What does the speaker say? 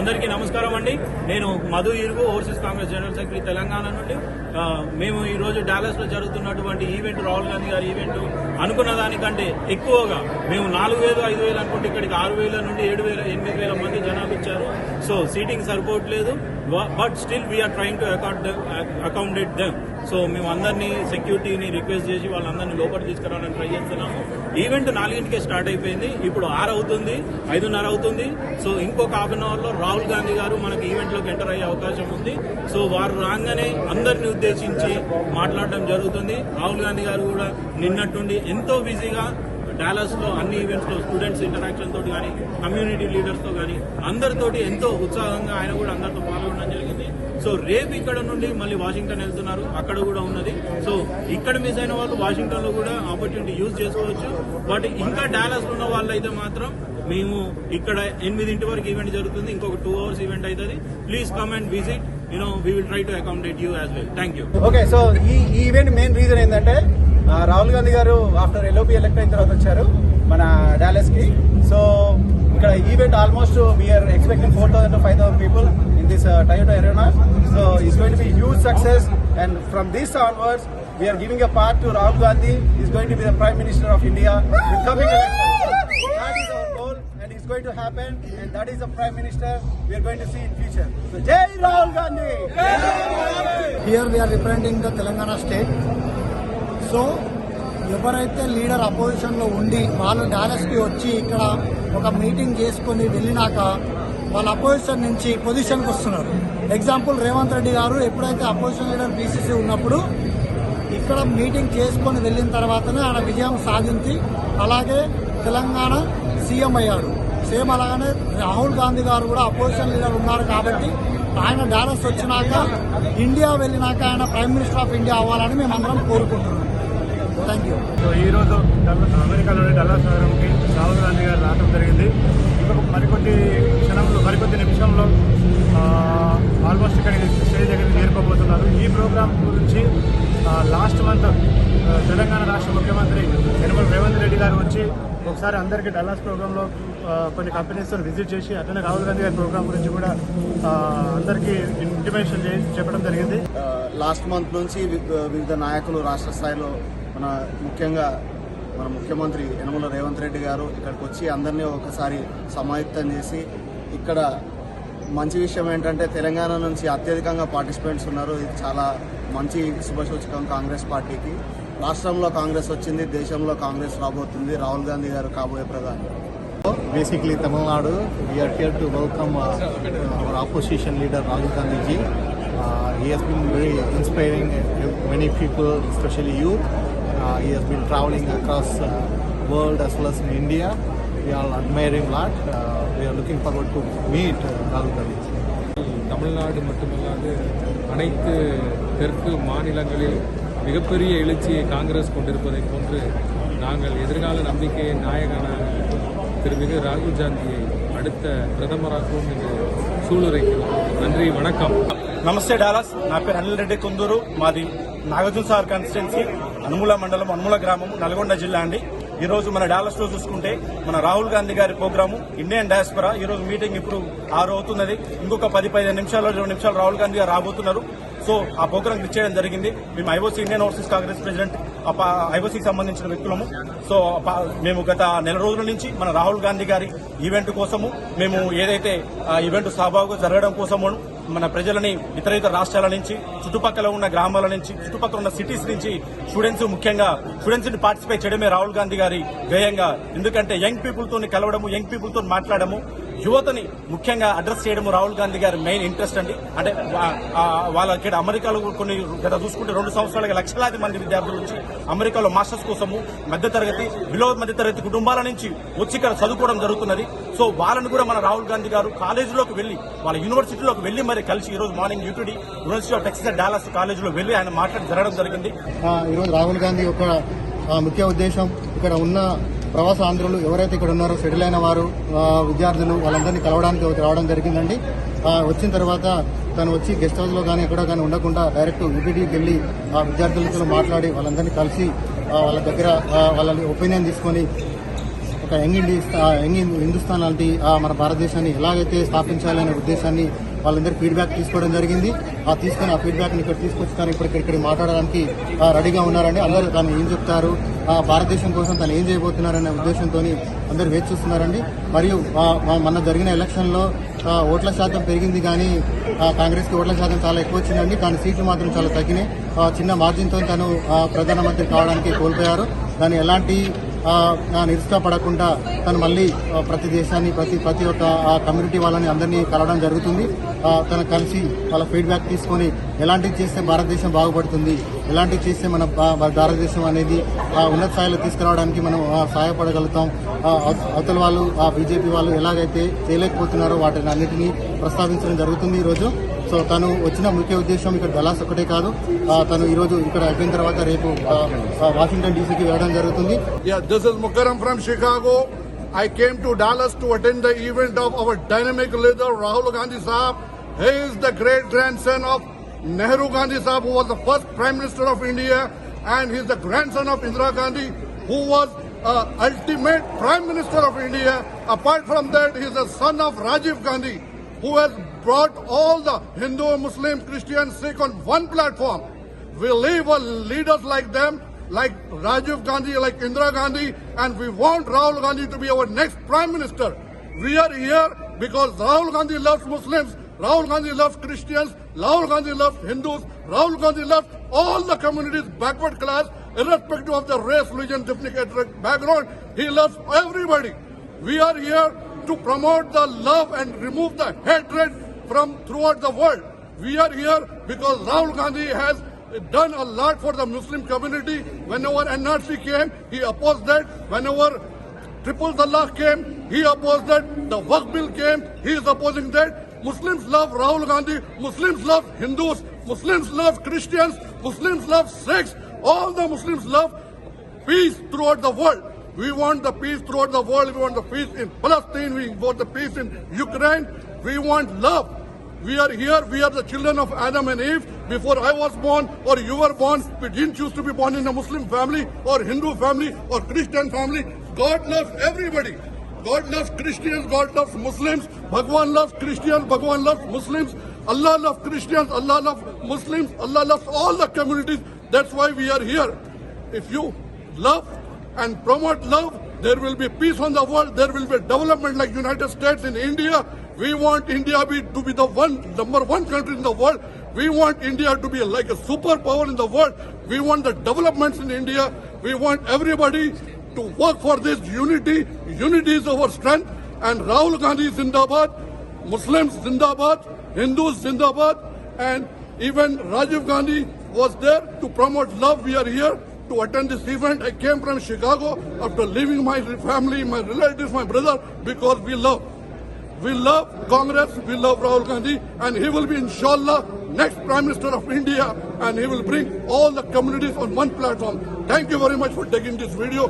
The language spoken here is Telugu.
అందరికీ నమస్కారం అండి. నేను మధు ఇరుగు, overseas Congress general secretary Telangana నుండి. మేము ఈ రోజు డాలస్ లో జరుగుతున్నటువంటి ఈవెంట్, రాహుల్ గాంధీ గారి ఈవెంట్ అనుకున్న దానికంటే ఎక్కువగా మేము 4,000, 5,000 అనుకుంటే ఇక్కడికి 6,000 నుండి 7,000, 8,000 మంది జనాలు ఇచ్చారు. సో సీటింగ్ సరిపోవట్లేదు. But still we are trying to accommodate them. So మేము అందరినీ సెక్యూరిటీని రిక్వెస్ట్ చేసి వాళ్ళందరినీ లోపలికి తీసుకురావడానికి ట్రై చేస్తున్నాము. ఈవెంట్ 4కే స్టార్ట్ అయిపోయింది. ఇప్పుడు 6 అవుతుంది, 5:30 అవుతుంది. సో ఇంకొక హాఫ్ అన్ అవర్ లో రాహుల్ గాంధీ గారు మనకి ఈవెంట్ లోకి ఎంటర్ అయ్యే అవకాశం ఉంది. సో వారు రాగానే అందరిని ఉద్దేశించి మాట్లాడడం జరుగుతుంది. రాహుల్ గాంధీ గారు కూడా నిన్నట్టుండి ఎంతో బిజీగా డాలస్ లో అన్ని ఈవెంట్స్ లో స్టూడెంట్స్ ఇంటరాక్షన్ తోటి కానీ, కమ్యూనిటీ లీడర్స్ తో కానీ అందరితోటి ఎంతో ఉత్సాహంగా ఆయన కూడా అందరితో పాల్గొనడం జరిగింది. సో రేపు ఇక్కడ నుండి మళ్ళీ వాషింగ్టన్ వెళ్తున్నారు, అక్కడ కూడా ఉన్నది. సో ఇక్కడ మిస్ అయిన వాళ్ళు వాషింగ్టన్ లో కూడా ఆపర్చునిటీ యూజ్ చేసుకోవచ్చు. బట్ ఇంకా డాలస్ లో ఉన్న వాళ్ళు అయితే మాత్రం మేము ఇక్కడ 8 వరకు ఈవెంట్ జరుగుతుంది. ఇంకొక 2 hours ఈవెంట్ అవుతుంది. Please come and visit. we will try to accommodate you as well. Thank you. Okay, so ఈ ఈవెంట్ మెయిన్ రీజన్ ఏంటంటే రాహుల్ గాంధీ గారు ఆఫ్టర్ ఎల్ఓపి ఎలక్ట్ అయిన తర్వాత వచ్చారు మన డాలస్ కి. సో ఇక్కడ event almost we are expecting 4,000 to 5,000 people in this Toyota arena. So it's going to be huge success, and from this onwards we are giving a part to Rahul Gandhi. He's going to be the Prime Minister of India in coming elections. That is our goal, and it's going to happen, and that is the Prime Minister we are going to see in future. So Jai Rahul Gandhi! Here we are representing the Telangana state. So ఎవరైతే లీడర్ అపోజిషన్ లో ఉండి వాళ్ళు డాలస్ కి వచ్చి ఇక్కడ ఒక మీటింగ్ చేసుకుని వెళ్ళినాక వాళ్ళ అపోజిషన్ నుంచి పొజిషన్కి వస్తున్నారు. ఎగ్జాంపుల్ రేవంత్ రెడ్డి గారు ఎప్పుడైతే అపోజిషన్ లీడర్ బీసీసీ ఉన్నప్పుడు ఇక్కడ మీటింగ్ చేసుకొని వెళ్ళిన తర్వాతనే ఆయన విజయం సాధించి అలాగే తెలంగాణ సీఎం అయ్యాడు. సేమ్ అలాగనే రాహుల్ గాంధీ గారు కూడా అపోజిషన్ లీడర్ ఉన్నారు కాబట్టి ఆయన డాలస్ వచ్చినాక ఇండియా వెళ్ళినాక ఆయన ప్రైమ్ మినిస్టర్ ఆఫ్ ఇండియా అవ్వాలని మేమందరం కోరుకుంటున్నాం. Thank you. సో ఈరోజు అమెరికాలోని డల్లాస్ నగరంకి రాహుల్ గాంధీ గారు రావడం జరిగింది. ఇంకొక మరికొద్ది నిమిషంలో ఆల్మోస్ట్ ఇక్కడికి స్టేజ్ దగ్గరికి చేరుకోబోతున్నారు. ఈ ప్రోగ్రాం గురించి లాస్ట్ మంత్ తెలంగాణ రాష్ట్ర ముఖ్యమంత్రి యనమల రేవంత్ రెడ్డి గారు వచ్చి ఒకసారి అందరికీ డల్లాస్ ప్రోగ్రాంలో కొన్ని కంపెనీస్తో విజిట్ చేసి అట్లనే రాహుల్ గాంధీ గారి ప్రోగ్రాం గురించి కూడా అందరికీ ఇంటిమేషన్ చెప్పడం జరిగింది. లాస్ట్ మంత్ నుంచి వివిధ నాయకులు రాష్ట్ర స్థాయిలో ముఖ్యంగా మన ముఖ్యమంత్రి యనమల రేవంత్ రెడ్డి గారు ఇక్కడికి వచ్చి అందరినీ ఒకసారి సమాయుక్తం చేసి, ఇక్కడ మంచి విషయం ఏంటంటే తెలంగాణ నుంచి అత్యధికంగా పార్టిసిపెంట్స్ ఉన్నారు. ఇది చాలా మంచి శుభసూచకం కాంగ్రెస్ పార్టీకి. రాష్ట్రంలో కాంగ్రెస్ వచ్చింది, దేశంలో కాంగ్రెస్ రాబోతుంది. రాహుల్ గాంధీ గారు కాబోయే ప్రధాని. Basically, Tamil Nadu, we are here to welcome our opposition leader Rahul Gandhi ji. He has been very inspiring many people, especially youth. He has been traveling across world as well as in India. We all admire him a lot. We are looking forward to meet Rahul Gandhi ji. Tamil Nadu மட்டுமல்லாது அனைத்து தெற்கு மாநிலங்களில் மிகப்பெரிய எழுச்சியை காங்கிரஸ் கொண்டிருப்பதை போன்று நாங்கள் எதிர்கால நம்பிக்கையின் நாயகனான திரு ராகுல் காந்தியை அடுத்த பிரதமராகவும் இங்கு சூளுரைக்கிறோம். நன்றி, வணக்கம். నమస్తే డాలస్. నా పేరు అనిల్ రెడ్డి కుందూరు. మాది నాగార్జున సాగర్ కాన్స్టిట్యున్సీ, అనుముల మండలం, అనుముల గ్రామం, నల్గొండ జిల్లా అండి. ఈ రోజు మన డాలస్ లో చూసుకుంటే మన రాహుల్ గాంధీ గారి ప్రోగ్రాము ఇండియన్ డయాస్పరా. ఈ రోజు మీటింగ్ ఇప్పుడు 6 అవుతున్నది. ఇంకొక 10-15 నిమిషాల్లో 2 నిమిషాలు రాహుల్ గాంధీ గారు రాబోతున్నారు. సో ఆ ప్రోగ్రామ్ ఇచ్చేయడం జరిగింది. మేము IOC, Indian Overseas Congress president, ఐఓసీకి సంబంధించిన వ్యక్తులము. సో మేము గత నెల రోజుల నుంచి మన రాహుల్ గాంధీ గారి ఈవెంట్ కోసము మేము ఏదైతే ఈవెంట్ సహభాగంగా జరగడం కోసము మన ప్రజలని ఇతర రాష్ట్రాల నుంచి, చుట్టుపక్కల ఉన్న గ్రామాల నుంచి, చుట్టుపక్కల ఉన్న సిటీస్ నుంచి స్టూడెంట్స్, ముఖ్యంగా స్టూడెంట్స్ ని పార్టిసిపేట్ చేయడమే రాహుల్ గాంధీ గారి ధ్యేయంగా. ఎందుకంటే యంగ్ పీపుల్ తో కలవడము, యంగ్ పీపుల్ తో మాట్లాడము, యువతని ముఖ్యంగా అడ్రస్ చేయడం రాహుల్ గాంధీ గారి మెయిన్ ఇంట్రెస్ట్ అండి. అంటే వాళ్ళకి అమెరికాలో కొన్ని గత చూసుకుంటే 2 సంవత్సరాలుగా లక్షలాది మంది విద్యార్థుల నుంచి అమెరికాలో మాస్టర్స్ కోసము మధ్యతరగతి, బిలో మధ్యతరగతి కుటుంబాల నుంచి వచ్చి ఇక్కడ చదువుకోవడం జరుగుతున్నది. సో వాళ్ళని కూడా మన రాహుల్ గాంధీ గారు కాలేజీలోకి వెళ్లి, వాళ్ళ యూనివర్సిటీలోకి వెళ్లి మరి కలిసి ఈ రోజు morning UTD, University of Texas Dallas కాలేజీలో వెళ్లి ఆయన మాట్లాడి జరగడం జరిగింది. ఈరోజు రాహుల్ గాంధీ యొక్క ముఖ్య ఉద్దేశం ఇక్కడ ఉన్న ప్రవాస ఆంధ్రులు ఎవరైతే ఇక్కడ ఉన్నారో, సెటిల్ అయిన వారు, విద్యార్థులు, వాళ్ళందరినీ కలవడానికి రావడం జరిగిందండి. వచ్చిన తర్వాత తను వచ్చి గెస్ట్ హౌస్ లో కానీ ఎక్కడ కానీ ఉండకుండా డైరెక్ట్ యూటీడీకి వెళ్లి ఆ విద్యార్థులతో మాట్లాడి వాళ్ళందరినీ కలిసి వాళ్ళ దగ్గర వాళ్ళ ఒపీనియన్ తీసుకొని ఒక యంగ్ హిందుస్థాన్ లాంటి మన భారతదేశాన్ని ఎలాగైతే స్థాపించాలనే ఉద్దేశాన్ని వాళ్ళందరూ ఫీడ్బ్యాక్ తీసుకోవడం జరిగింది. తీసుకొని ఆ ఫీడ్బ్యాక్ని ఇక్కడ తీసుకొచ్చుతారు, ఇక్కడ మాట్లాడడానికి రెడీగా ఉన్నారండి. అందరూ తను ఏం చెప్తారు, భారతదేశం కోసం తను ఏం చేయబోతున్నారనే ఉద్దేశంతో అందరూ వేచి చూస్తున్నారండి. మరియు మొన్న జరిగిన ఎలక్షన్లో ఓట్ల శాతం పెరిగింది, కానీ కాంగ్రెస్కి ఓట్ల శాతం చాలా ఎక్కువ వచ్చిందండి. కానీ సీట్లు మాత్రం చాలా తగ్గినాయి. చిన్న మార్జిన్తో తను ప్రధానమంత్రి కావడానికి కోల్పోయారు. దాన్ని ఎలాంటి నిరుత్సాహపడకుండా తను మళ్ళీ ప్రతి దేశాన్ని ప్రతి ఒక్క కమ్యూనిటీ వాళ్ళని అందరినీ కలవడం జరుగుతుంది. తను కలిసి వాళ్ళ ఫీడ్బ్యాక్ తీసుకొని ఎలాంటివి చేస్తే భారతదేశం బాగుపడుతుంది, ఎలాంటివి చేస్తే మన భారతదేశం అనేది ఉన్నత స్థాయిలో తీసుకురావడానికి మనం సహాయపడగలుగుతాం, అవతల వాళ్ళు బీజేపీ వాళ్ళు ఎలాగైతే చేయలేకపోతున్నారో వాటిని అన్నిటినీ ప్రస్తావించడం జరుగుతుంది ఈరోజు. సో తను వచ్చిన ముఖ్య ఉద్దేశం ఇక్కడ డల్లాస్ ఒకటే కాదు, తను ఈరోజు ఇక్కడ అయిపోయిన తర్వాత రేపు వాషింగ్టన్ డీసీకి వెళ్ళడం జరుగుతుంది. This is Mukarram from Chicago. I came to Dallas to attend the event of our dynamic leader Rahul Gandhi Sahab. He is the great grandson of Nehru Gandhi Sahab, who was the first Prime Minister of India, and he is the grandson of Indira Gandhi, who was ultimate Prime Minister of India. Apart from that, he is the son of Rajiv Gandhi, who has brought all the Hindu, Muslim, Christian, Sikh on one platform. We live on leaders like them, like Rajiv Gandhi, like Indira Gandhi, and we want Rahul Gandhi to be our next Prime Minister. We are here because Rahul Gandhi loves Muslims, Rahul Gandhi loves Christians, Rahul Gandhi loves Hindus, Rahul Gandhi loves all the communities, backward class, irrespective of the race, religion, ethnic background. He loves everybody. We are here to promote the love and remove the hatred from throughout the world. We are here because Rahul Gandhi has done a lot for the Muslim community. Whenever NRC came, he opposed that. Whenever Triple Talaq came, he opposed that. The Waqf bill came, he is opposing that. Muslims love Rahul Gandhi, Muslims love Hindus, Muslims love Christians, Muslims love Sikhs. All the Muslims love peace throughout the world. We want the peace throughout the world. We want the peace in Palestine. We want the peace in Ukraine. We want love. We are here. We are the children of Adam and Eve. Before I was born or you were born, we didn't choose to be born in a Muslim family or Hindu family or Christian family. God loves everybody. God loves Christians. God loves Muslims. Bhagwan loves Christians. Bhagwan loves Muslims. Allah loves Christians. Allah loves Muslims. Allah loves all the communities. That's why we are here. If you love and promote love, there will be peace on the world. There will be development like United States in India. We want India to be the number one country in the world. We want India to be like a superpower in the world. We want the developments in India. We want everybody to work for this unity. Unity is our strength. And Rahul Gandhi Zindabad, Muslims Zindabad, Hindus Zindabad, and even Rajiv Gandhi was there to promote love. We are here to attend this event. I came from Chicago after leaving my family, my relatives, my brother, because we love Congress, we love Rahul Gandhi, and he will be, inshallah, next Prime Minister of India, and he will bring all the communities on one platform. Thank you very much for taking this video.